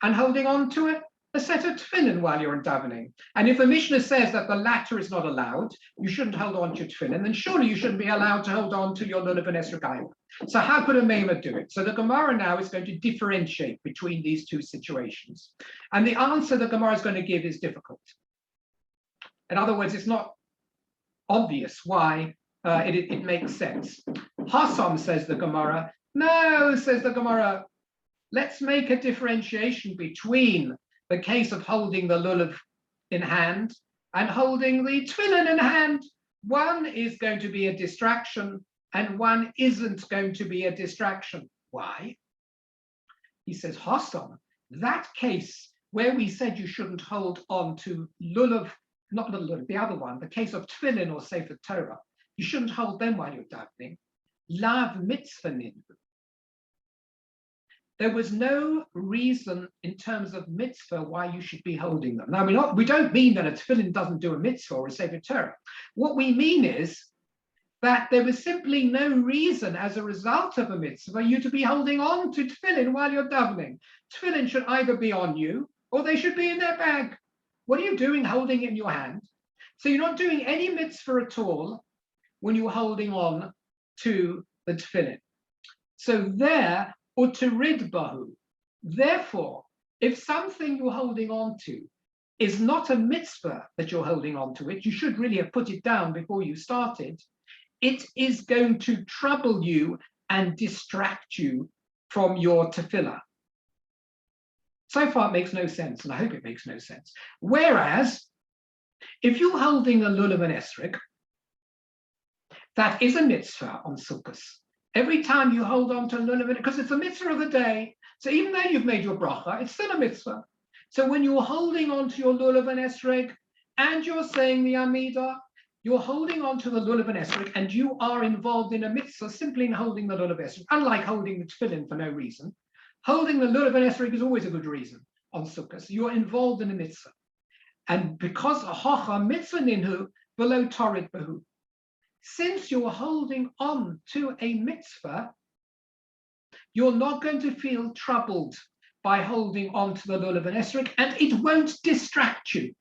S1: and holding on to a set of tefillin while you're davening. And if the Mishnah says that the latter is not allowed, you shouldn't hold on to your tefillin, then surely you shouldn't be allowed to hold on to your lulav and esrog either. So how could a Mema do it? So the Gemara now is going to differentiate between these two situations. And the answer the Gemara is going to give is difficult. In other words, it's not obvious why it makes sense. Hassam, says the Gemara. No, says the Gemara, let's make a differentiation between the case of holding the lulav in hand and holding the tefillin in hand. One is going to be a distraction and one isn't going to be a distraction. Why? He says, Hassam, that case where we said you shouldn't hold on to lulav, not the lulav, the other one, the case of tefillin or Sefer Torah, you shouldn't hold them while you're davening. Lav mitzvah ninhu. There was no reason in terms of mitzvah why you should be holding them. Now, we don't mean that a tefillin doesn't do a mitzvah or a Sefer Torah. What we mean is that there was simply no reason as a result of a mitzvah you to be holding on to tefillin while you're davening. Tefillin should either be on you or they should be in their bag. What are you doing holding it in your hand? So you're not doing any mitzvah at all when you're holding on to the tefillin. So there, uterid bahu. Therefore, if something you're holding on to is not a mitzvah that you're holding on to it, you should really have put it down before you started. It is going to trouble you and distract you from your tefillah. So far, it makes no sense, and I hope it makes no sense. Whereas, if you're holding a lulav and esrog, that is a mitzvah on Sukkot. Every time you hold on to a lulav, because it's a mitzvah of the day, so even though you've made your bracha, it's still a mitzvah. So when you're holding on to your lulav and esrog, and you're saying the Amidah, you're holding on to the lulav and esrog, and you are involved in a mitzvah simply in holding the lulav and esrog, unlike holding the tefillin for no reason. Holding the lulav and esrog is always a good reason on Sukkot. So you're involved in a mitzvah. And because hacha mitzvah ninhu below torid bahu, since you're holding on to a mitzvah, you're not going to feel troubled by holding on to the lulav and esrog, and it won't distract you.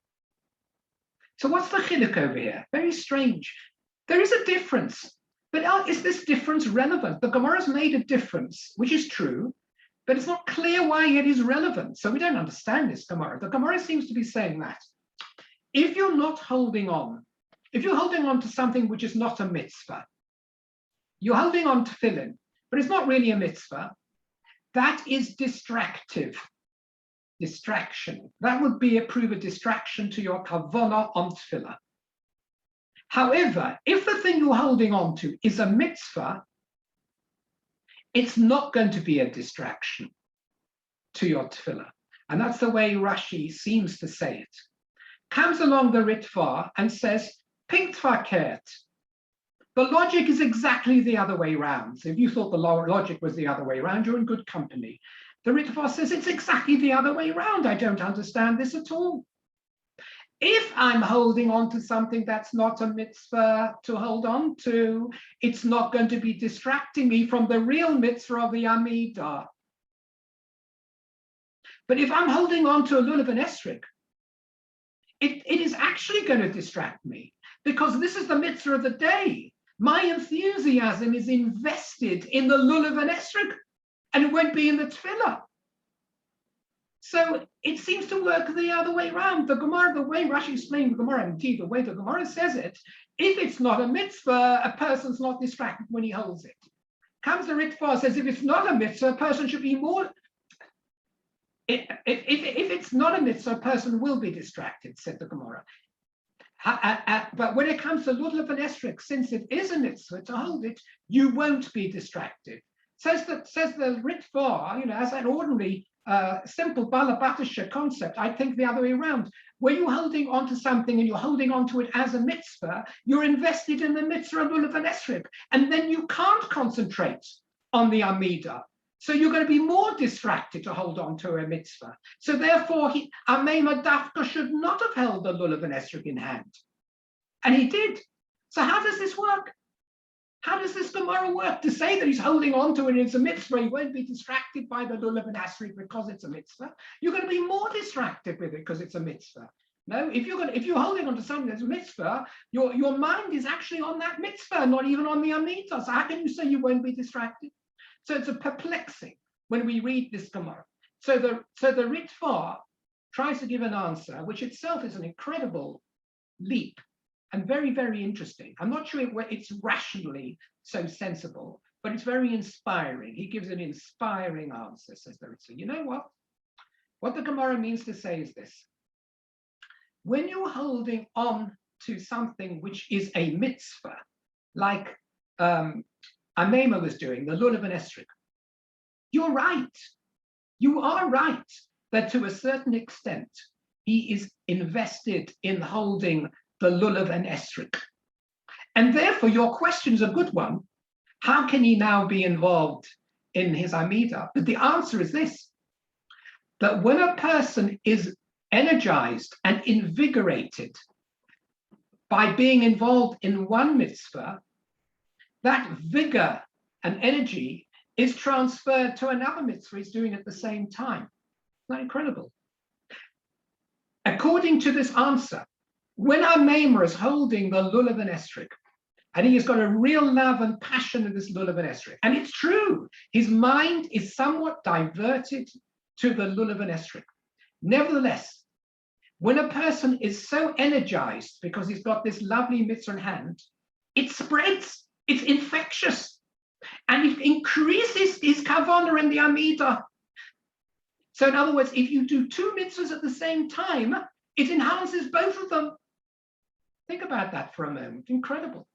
S1: So what's the chiluk over here? Very strange. There is a difference, but is this difference relevant? The Gemara's made a difference, which is true, but it's not clear why it is relevant. So we don't understand this Gemara. The Gemara seems to be saying that if you're not holding on, if you're holding on to something which is not a mitzvah, you're holding on to tefillin, but it's not really a mitzvah, that is distractive. Distraction. That would prove a distraction to your kavanah on tefillah. However, if the thing you're holding on to is a mitzvah, it's not going to be a distraction to your tefillah. And that's the way Rashi seems to say it. Comes along the Ritva and says, Pinkt verkehrt. The logic is exactly the other way around. So if you thought the logic was the other way around, you're in good company. The Ritva says it's exactly the other way around. I don't understand this at all. If I'm holding on to something that's not a mitzvah to hold on to, it's not going to be distracting me from the real mitzvah of the Amidah. But if I'm holding on to a lulav and esrog, it is actually going to distract me, because this is the mitzvah of the day. My enthusiasm is invested in the lulav and esrog, and it won't be in the tefillah. So it seems to work the other way around. The Gemara, the way Rashi explained the Gemara, indeed the way the Gemara says it, if it's not a mitzvah, a person's not distracted when he holds it. Comes the Ritva, says if it's not a mitzvah, a person should be more. If it's not a mitzvah, a person will be distracted, said the Gemara. But when it comes to lulav and esrog, since it is a mitzvah to hold it, you won't be distracted. Says the Ritva, as an ordinary simple balabatisha concept, I think the other way around. When you're holding on to something and you're holding on to it as a mitzvah, you're invested in the mitzvah of lulav and esrog, and then you can't concentrate on the Amidah. So you're going to be more distracted to hold on to a mitzvah. So therefore, Amema Dafka should not have held the lulav and esrog in hand. And he did. So how does this work? How does this Gemara work? To say that he's holding on to it, it's a mitzvah, he won't be distracted by the lulav and esrog because it's a mitzvah. You're going to be more distracted with it because it's a mitzvah. No, if you're holding on to something that's a mitzvah, your mind is actually on that mitzvah, not even on the Amidah. So how can you say you won't be distracted? So it's a perplexing when we read this Gemara. So the Ritva tries to give an answer, which itself is an incredible leap and very, very interesting. I'm not sure it's rationally so sensible, but it's very inspiring. He gives an inspiring answer, says the Ritva. You know what? What the Gemara means to say is this. When you're holding on to something which is a mitzvah, like Amema was doing, the lulav and esrog, you're right. You are right that to a certain extent, he is invested in holding the lulav and esrog. And therefore, your question is a good one. How can he now be involved in his Amidah? But the answer is this, that when a person is energized and invigorated by being involved in one mitzvah, that vigor and energy is transferred to another mitzvah he's doing at the same time. Isn't that incredible? According to this answer, when our Maimer is holding the lulav and esrog, and he has got a real love and passion in this lulav and esrog, and it's true, his mind is somewhat diverted to the lulav and esrog. Nevertheless, when a person is so energized because he's got this lovely mitzvah in hand, it spreads. It's infectious, and it increases his kavanah in the Amidah. So in other words, if you do two mitzvahs at the same time, it enhances both of them. Think about that for a moment. Incredible.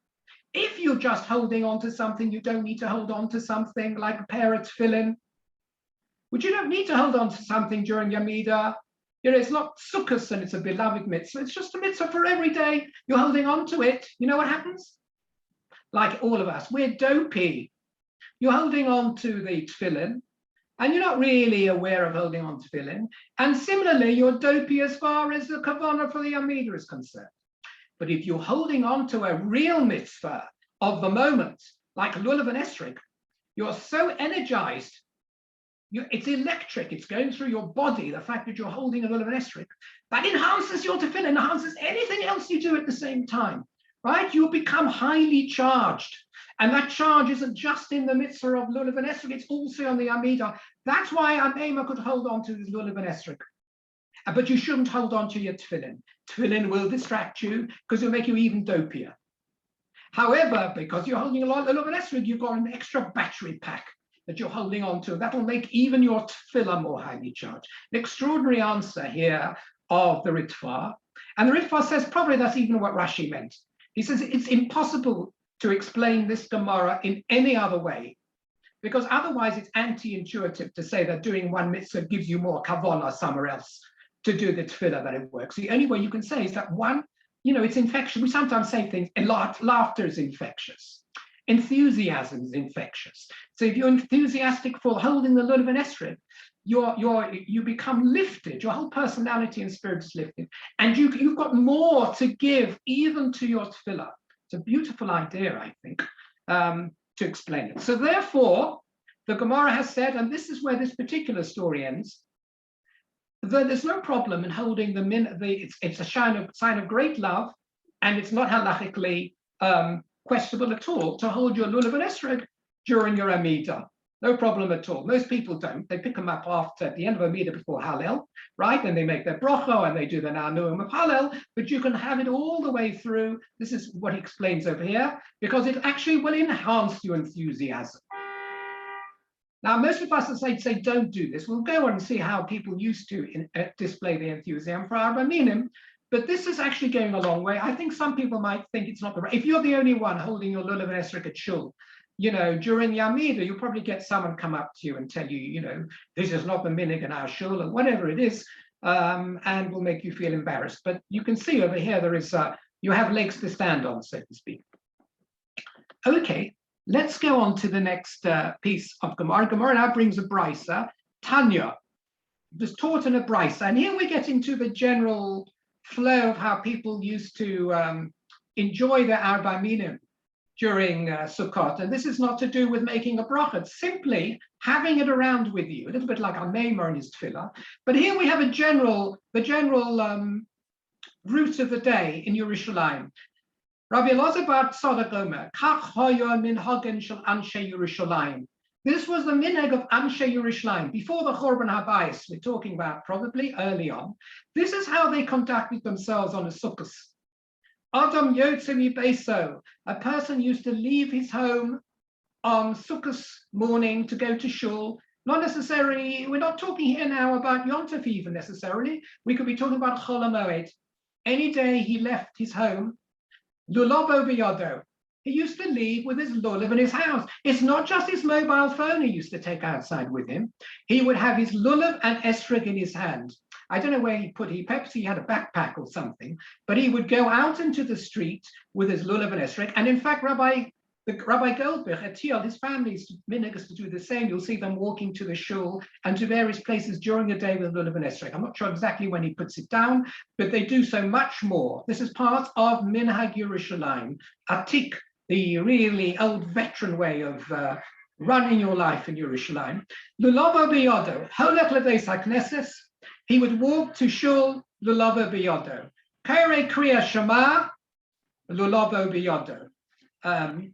S1: If you're just holding on to something, you don't need to hold on to something like a pair of tefillin, which you don't need to hold on to something during Amidah. It's not sukkahs and it's a beloved mitzvah. It's just a mitzvah for every day. You're holding on to it. You know what happens? Like all of us, we're dopey. You're holding on to the tefillin, and you're not really aware of holding on to tefillin. And similarly, you're dopey as far as the kavanah for the Amidah is concerned. But if you're holding on to a real mitzvah of the moment, like lulav and esrog, you're so energized. It's electric. It's going through your body. The fact that you're holding a lulav and esrog, that enhances your tefillin, enhances anything else you do at the same time. Right? You become highly charged. And that charge isn't just in the mitzvah of lulav and esrog, it's also on the Amidah. That's why Amema could hold on to his lulav and esrog. But you shouldn't hold on to your tefillin. Tefillin will distract you because it'll make you even dopier. However, because you're holding a lot of lulav and esrog, you've got an extra battery pack that you're holding on to. That'll make even your tefillah more highly charged. An extraordinary answer here of the Ritva. And the Ritva says probably that's even what Rashi meant. He says it's impossible to explain this Gemara in any other way, because otherwise it's anti-intuitive to say that doing one mitzvah gives you more kavanah somewhere else to do the tefillah that it works. The only way you can say is that one, it's infectious. We sometimes say things, and laughter is infectious. Enthusiasm is infectious. So if you're enthusiastic for holding the lulav and esrog, you become lifted. Your whole personality and spirit is lifted, and you've got more to give even to your tefillah. It's a beautiful idea, I think, to explain it. So therefore, the Gemara has said, and this is where this particular story ends, that there's no problem in holding it's a sign of great love, and it's not halachically questionable at all to hold your lulav and esrog during your Amidah. No problem at all. Most people don't. They pick them up at the end of Amidah before Hallel, right? And they make their bracha and they do the Na'anuim of Hallel, but you can have it all the way through. This is what he explains over here, because it actually will enhance your enthusiasm. Now, most of us say don't do this. We'll go on and see how people used to display their enthusiasm for Arba Minim, but this is actually going a long way. I think some people might think it's not the right. If you're the only one holding your lulav and esrog at shul, during the Amidah, you'll probably get someone come up to you and tell you, this is not the minig in our shul, or whatever it is, and will make you feel embarrassed. But you can see over here, there is, you have legs to stand on, so to speak. Okay, let's go on to the next piece of Gemara. Gemara now brings a brisa, Tanya. It was taught in a brisa, and here we get into the general flow of how people used to enjoy their Arba Minim during Sukkot. And this is not to do with making a bracha, it's simply having it around with you, a little bit like our Neymar in his tefillah. But here we have the general route of the day in Yerushalayim. Rabbi Elazar bar Tzadok Omer, Kach hoya minhagen shel anshe Yerushalayim. This was the minhag of Anshe Yerushalayim before the Chorban Habayis. We're talking about probably early on. This is how they conducted themselves on a Sukkot. Adam Yotzim Yibeso, a person used to leave his home on Sukkot morning to go to shul. Not necessarily, we're not talking here now about Yom Tov even necessarily. We could be talking about Chol HaMoed. Any day he left his home, Lulavo biyado. He used to leave with his lulav in his house. It's not just his mobile phone he used to take outside with him. He would have his lulav and esrog in his hand. I don't know where perhaps he had a backpack or something, but he would go out into the street with his lulav and esrog. And in fact, Rabbi Goldberg at Thiel, his family's minhag to do the same. You'll see them walking to the shul and to various places during the day with lulav and esrog. I'm not sure exactly when he puts it down, but they do so much more. This is part of Minhag Yerushalayim, Atik, the really old veteran way of running your life in Yerushalayim. Lulavo biyado, holech lebeis hakneses. He would walk to shul, lulavo biyado. Kare kriya shema, lulavo biyado.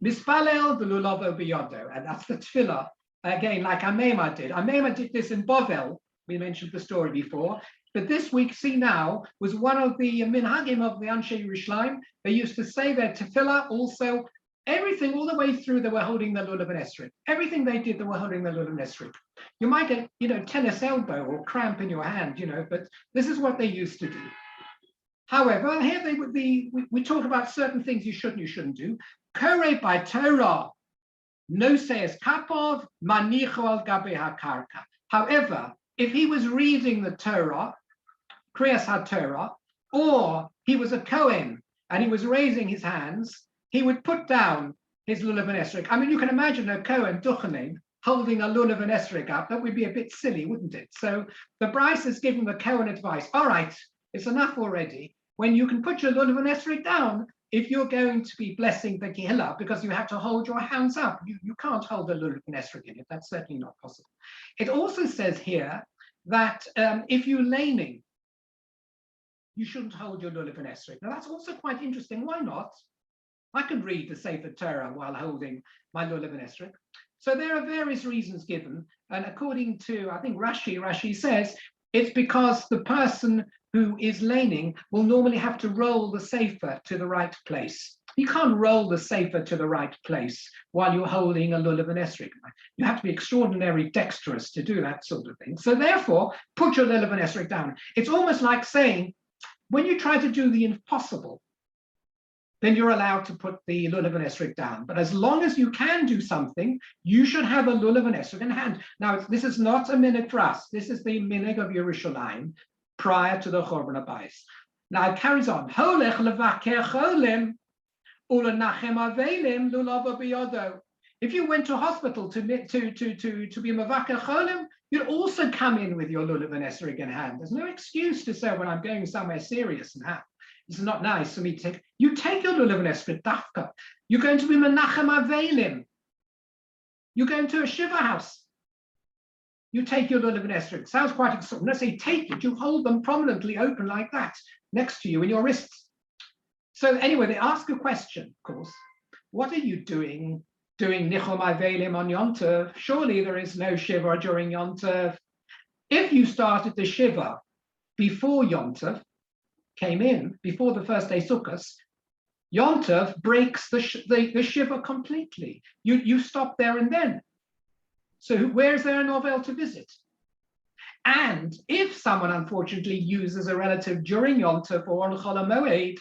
S1: Mispalel, the lulavo biyado. And that's the tefillah, again, like Amema did. Amema did this in Bovel. We mentioned the story before. But this week, see now, was one of the minhagim of the Anshe Yerushalayim. They used to say their tefillah also. Everything, all the way through, they were holding the lulav and esrog. Everything they did, they were holding the lulav and esrog. You might get, tennis elbow or cramp in your hand, but this is what they used to do. However, here we talk about certain things you shouldn't do. Kore by Torah, no says kapov, manicho al gabe hakarka. However, if he was reading the Torah, Kriyas HaTorah, or he was a Kohen and he was raising his hands, he would put down his lulav and esrog. I mean, you can imagine a Kohen Duchening holding a lulav and esrog up. That would be a bit silly, wouldn't it? So the Bryce is giving the Kohen advice. All right, it's enough already. When you can put your lulav and esrog down, if you're going to be blessing the Kehillah, because you have to hold your hands up, you can't hold the lulav and esrog in it. That's certainly not possible. It also says here that if you're laning, you shouldn't hold your lulav and esrog. Now that's also quite interesting. Why not? I can read the Sefer Torah while holding my lulav and esrog. So there are various reasons given, and according to, I think Rashi says, it's because the person who is laning will normally have to roll the sefer to the right place. You can't roll the sefer to the right place while you're holding a lulav and esrog. You have to be extraordinarily dexterous to do that sort of thing. So therefore, put your lulav and esrog down. It's almost like saying, when you try to do the impossible, then you're allowed to put the lulav and esrog down. But as long as you can do something, you should have a lulav and esrog in hand. Now, this is not a minhag for us. This is the minhag of Yerushalayim prior to the Chorban Abayis. Now it carries on. Holech levaker cholim ulenachem avelim lulav biyodo. If you went to hospital to be mevaker cholim, you'd also come in with your lulav and esrog in hand. There's no excuse to say, when I'm going somewhere serious and this is not nice for me to take. You take your lulav and esrog dafka. You're going to be menachem avelim. You're going to a shiva house. You take your lulav and esrog. Sounds quite exciting. When I say take it, you hold them prominently open like that, next to you in your wrists. So anyway, they ask a question, of course. What are you doing nichum avelim on Yom Tov? Surely there is no shiva during Yom Tov. If you started the shiva before Yom Tov came in, before the first day Sukkot, Yom Tov breaks the shiva completely. You stop there and then. So where is there a novel to visit? And if someone unfortunately uses a relative during Yom Tov or on Chol HaMoed,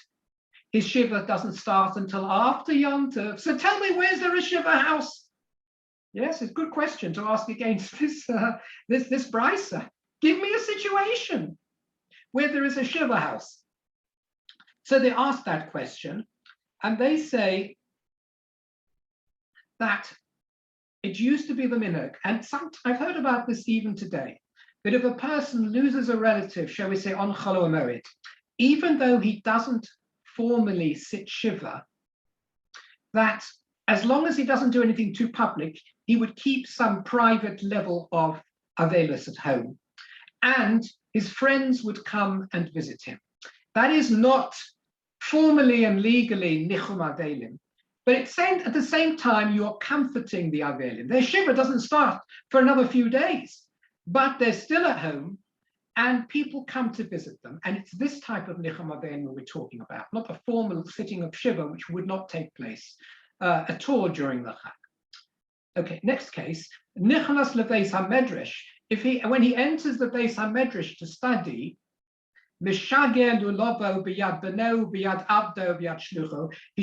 S1: his shiva doesn't start until after Yom Tov. So tell me, where's there a shiva house? Yes, it's a good question to ask against this brisa. Give me a situation where there is a shiva house. So they ask that question, and they say that it used to be the minhag, and I've heard about this even today, that if a person loses a relative, shall we say, on Chol HaMoed, even though he doesn't formally sit shiva, that as long as he doesn't do anything too public, he would keep some private level of avelus at home, and his friends would come and visit him. That is not formally and legally nichum avelim, but it's saying at the same time you are comforting the avelim. Their shiva doesn't start for another few days, but they're still at home, and people come to visit them. And it's this type of nichum avelim we're talking about, not the formal sitting of shiva, which would not take place at all during the Chag. Okay, next case, nichnas lebeis hamedrash. When he enters the Beis HaMedrash to study, he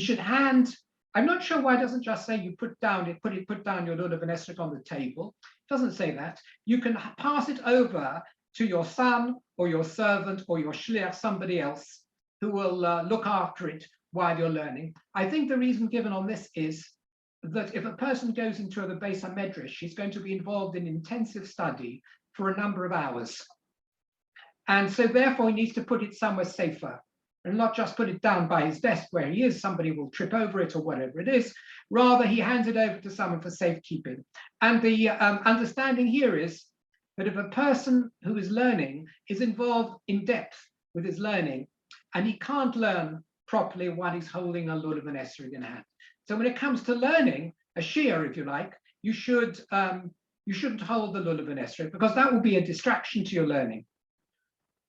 S1: should hand. I'm not sure why it doesn't just say you put down your lulav and esrog on the table. It doesn't say that. You can pass it over to your son or your servant or your shliach, somebody else who will look after it while you're learning. I think the reason given on this is that if a person goes into the Beis HaMedrash, he's going to be involved in intensive study for a number of hours. And so therefore he needs to put it somewhere safer and not just put it down by his desk where he is, somebody will trip over it or whatever it is. Rather, he hands it over to someone for safekeeping. And the understanding here is that if a person who is learning is involved in depth with his learning, and he can't learn properly while he's holding a lulav and esrog in hand. So when it comes to learning, a shiur, if you like, you shouldn't hold the lulav and esrog, because that will be a distraction to your learning.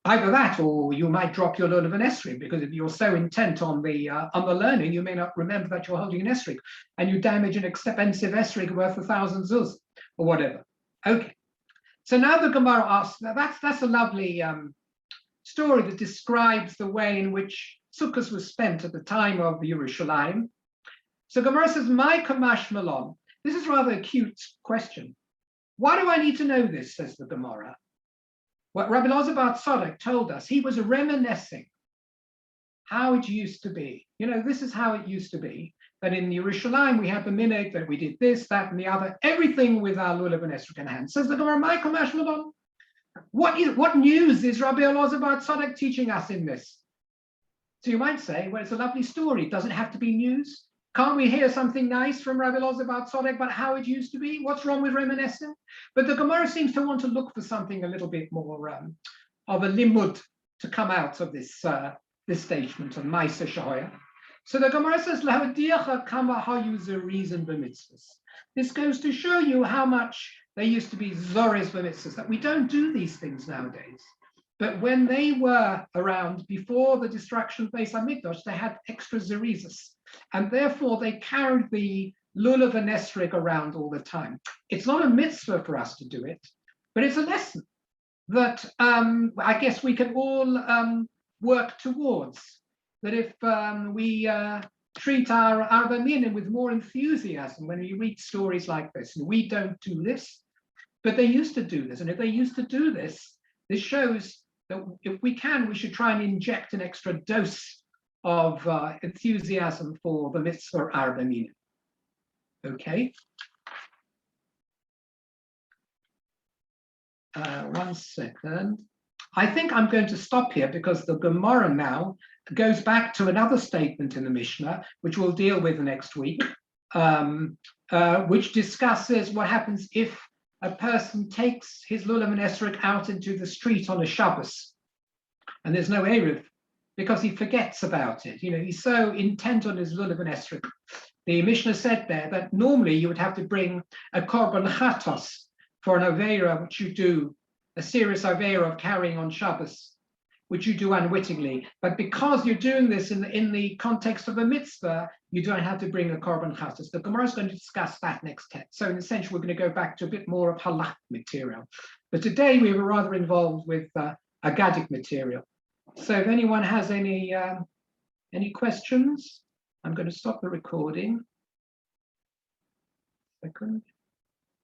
S1: Either that, or you might drop your lulav and esrog, because if you're so intent on the learning, you may not remember that you're holding an esrog, and you damage an expensive esrog worth 1,000 zuz or whatever. Okay, so now the Gemara asks. That's a lovely story that describes the way in which Sukkot was spent at the time of Yerushalayim. So Gemara says, "My kamash malon." This is rather a cute question. Why do I need to know this? Says the Gemara. What Rabbi Elazar bar Tzadok told us, he was reminiscing how it used to be. You know, this is how it used to be. That in Yerushalayim we had the minhag, that we did this, that, and the other, everything with our lulav and esrog in hand. Says the Gemara, "My kamash malon." What news is Rabbi Elazar bar Tzadok teaching us in this? So you might say, well, it's a lovely story. Does it have to be news? Can't we hear something nice from Rabbi Elazar bar Tzadok about how it used to be? What's wrong with reminiscing? But the Gemara seems to want to look for something a little bit more of a limud to come out of this statement of Ma'aser Shehoya. So the Gemara says, "Lahadiacha kama hayuzer reason b'mitzvahs." This goes to show you how much there used to be zores b'mitzvahs, that we don't do these things nowadays. But when they were around before the destruction of Beis HaMikdash, they had extra zerizas, and therefore they carried the lulav and esrog around all the time. It's not a mitzvah for us to do it, but it's a lesson that I guess we can all work towards. That if we treat our Arba with more enthusiasm when we read stories like this. And we don't do this, but they used to do this. And if they used to do this, this shows that if we can, we should try and inject an extra dose of enthusiasm for the mitzvah Arba Minim. Okay. 1 second. I think I'm going to stop here because the Gemara now goes back to another statement in the Mishnah, which we'll deal with next week, which discusses what happens if a person takes his lulav and esrog out into the street on a Shabbos, and there's no Eruv, because he forgets about it. You know, he's so intent on his lulav and esrog. The Mishnah said there that normally you would have to bring a korban chatos for an avera, which you do, a serious avera of carrying on Shabbos, which you do unwittingly. But because you're doing this in the context of a mitzvah, you don't have to bring a korban chatos. The Gemara is going to discuss that next text. So in essential, we're going to go back to a bit more of halach material. But today we were rather involved with agadic material. So if anyone has any questions, I'm going to stop the recording. Second.